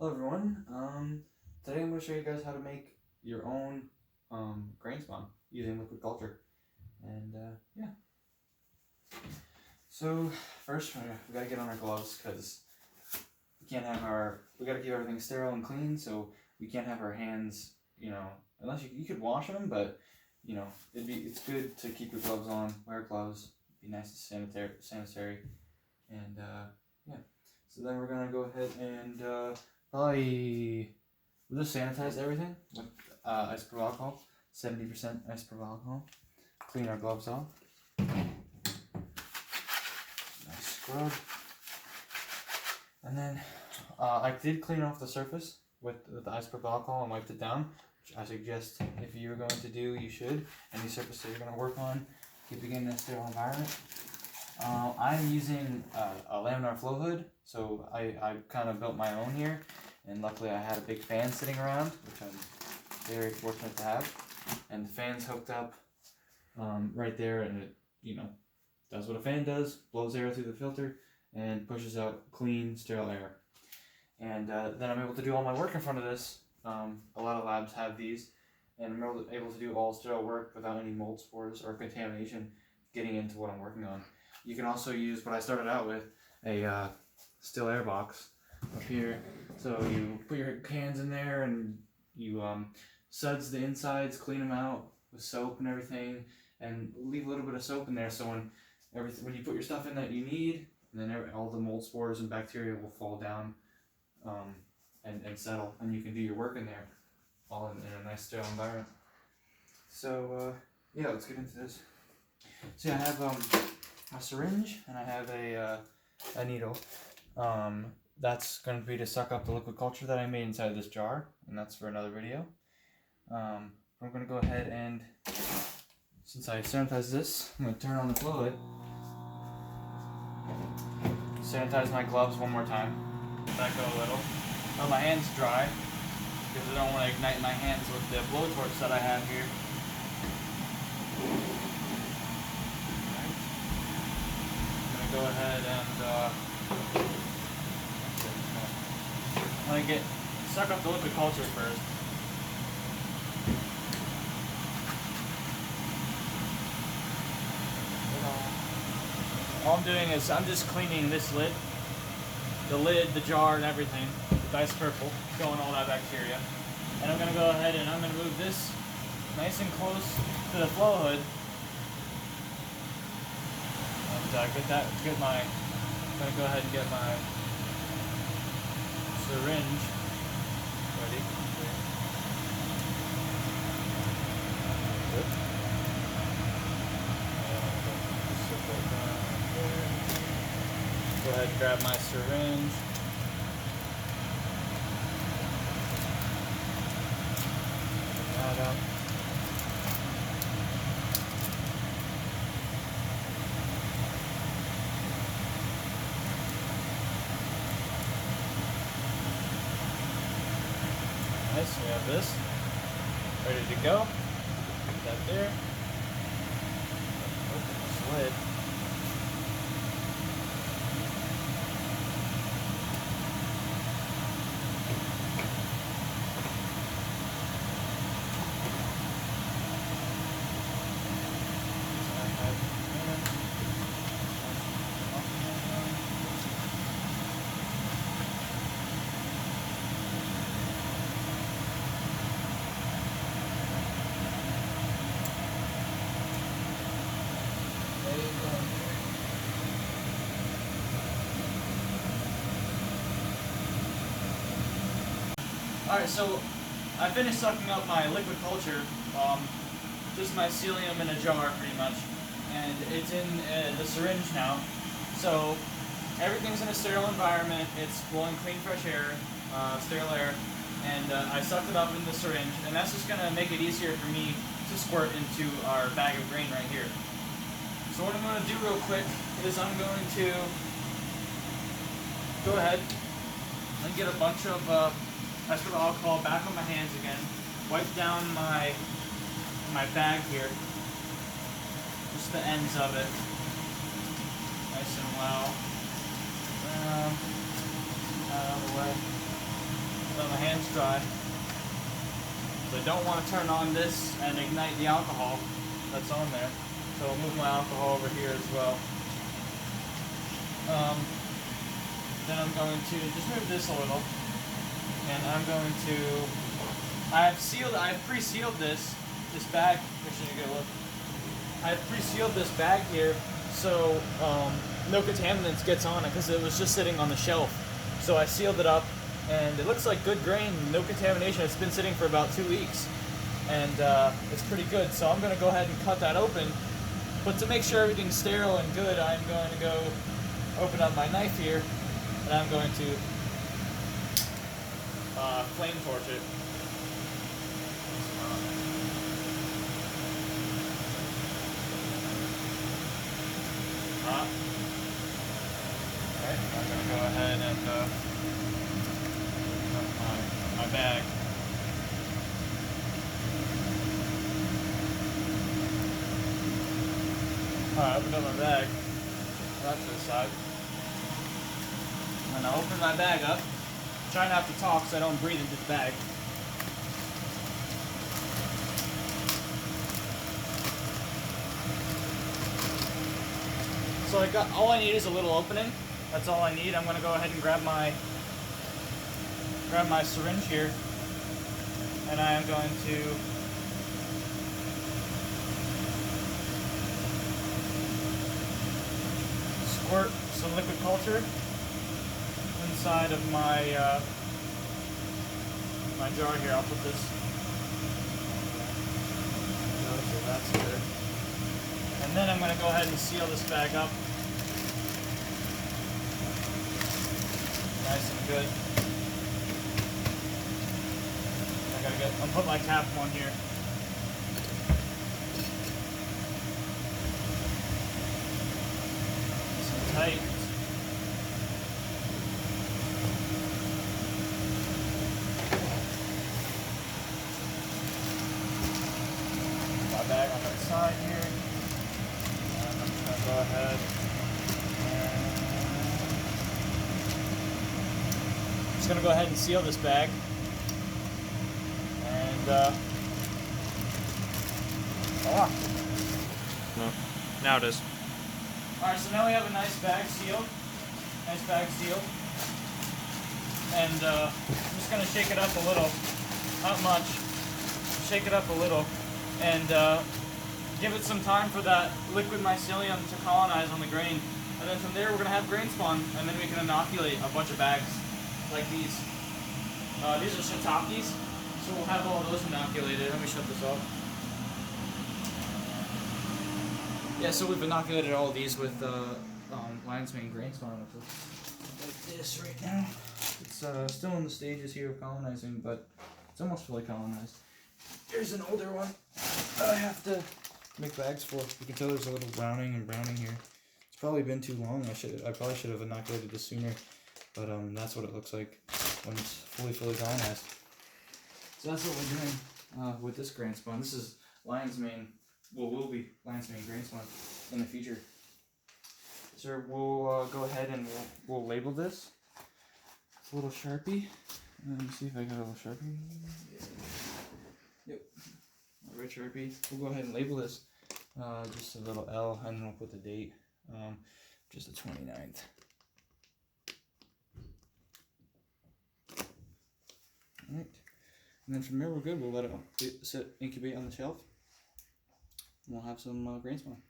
Hello everyone. Today I'm going to show you guys how to make your own grain spawn using liquid culture. And yeah. So first we got to get on our gloves because we got to keep everything sterile and clean. So we can't have our hands, unless you could wash them, but it's good to keep your gloves on. Wear gloves. Be nice and sanitary. And yeah. So then we're gonna go ahead and probably we'll just sanitize everything with isopropyl alcohol, 70% isopropyl alcohol. Clean our gloves off. Nice scrub. And then I did clean off the surface with the isopropyl alcohol and wiped it down, which I suggest if you're going to do, you should. Any surface that you're going to work on, keeping it in a sterile environment. I'm using a laminar flow hood, so I kind of built my own here, and luckily I had a big fan sitting around, which I'm very fortunate to have, and the fan's hooked up right there, and it does what a fan does, blows air through the filter, and pushes out clean, sterile air. And then I'm able to do all my work in front of this. A lot of labs have these, and I'm able to do all sterile work without any mold spores or contamination getting into what I'm working on. You can also use what I started out with, a still air box up here. So you put your cans in there and you suds the insides, clean them out with soap and everything, and leave a little bit of soap in there so when you put your stuff in that you need, and then all the mold spores and bacteria will fall down and settle, and you can do your work in there all in a nice sterile environment. So yeah, let's get into this. So yeah, I have a syringe and I have a needle. That's going to be to suck up the liquid culture that I made inside this jar, and that's for another video. I'm going to go ahead and, since I sanitized this, I'm going to turn on the fluid. Sanitize my gloves one more time. Let that go a little. Let my hands dry, because I don't want to ignite my hands with the blowtorch that I have here. Go ahead and I'm gonna suck up the liquid culture first. All I'm doing is I'm just cleaning this lid, the jar, and everything with ice purple, killing all that bacteria. And I'm gonna go ahead and I'm gonna move this nice and close to the flow hood. And I'm gonna go ahead and get my syringe ready. Good. Go ahead and grab my syringe. Open that up. Nice, we have this ready to go. Put that there. Open this lid. Alright, so I finished sucking up my liquid culture, just mycelium in a jar pretty much, and it's in the syringe now. So everything's in a sterile environment, it's blowing clean fresh air, sterile air, and I sucked it up in the syringe, and that's just going to make it easier for me to squirt into our bag of grain right here. So what I'm going to do real quick is I'm going to go ahead and get a bunch of isopropyl alcohol back on my hands again, wipe down my bag here, just the ends of it, nice and well, out of the way. my hands dry. So I don't want to turn on this and ignite the alcohol that's on there. So I'll move my alcohol over here as well. Then I'm going to just move this a little. And I'm going to, I've pre-sealed this bag. Make sure you get a look. I've pre-sealed this bag here so no contaminants gets on it because it was just sitting on the shelf. So I sealed it up and it looks like good grain, no contamination. It's been sitting for about 2 weeks and it's pretty good. So I'm going to go ahead and cut that open. But to make sure everything's sterile and good, I'm going to go open up my knife here and I'm going to flame torch it. Alright, I'm going to go ahead and put my bag. Alright, I opened up my bag. That's to the side. And I'll open my bag up. Try not to talk so I don't breathe into the bag. So all I need is a little opening. That's all I need. I'm going to go ahead and grab my syringe here, and I am going to squirt some liquid culture inside of my my jar here. I'll put this. So that's good. And then I'm going to go ahead and seal this bag up. Nice and good. I'll put my cap on here. Nice and tight. My bag on that side here. And I'm just going to go ahead and I'm just going to go ahead and seal this bag. Voila. No. Now it is. Alright, so now we have a nice bag sealed. Nice bag sealed. And I'm just going to shake it up a little. Not much. Shake it up a little. And give it some time for that liquid mycelium to colonize on the grain. And then from there we're going to have grain spawn. And then we can inoculate a bunch of bags like these. These are shiitakes. So we'll have all those inoculated. Let me shut this off. Yeah, so we've inoculated all these with lion's mane grain spawn. Like this right now. It's still in the stages here of colonizing, but it's almost fully colonized. Here's an older one that I have to make bags for. You can tell there's a little browning here. It's probably been too long. I probably should have inoculated this sooner, but that's what it looks like when it's fully colonized. So that's what we're doing with this grain spawn. This is lion's mane. Well, will be lion's mane grain spawn in the future. So we'll go ahead and we'll label this. It's a little Sharpie. Let me see if I got a little Sharpie. Yep. A red Sharpie. We'll go ahead and label this. Just a little L, and then we'll put the date. Just the 29th. Alright. And then from there we're good. We'll let it sit, incubate on the shelf. And we'll have some grain spawn.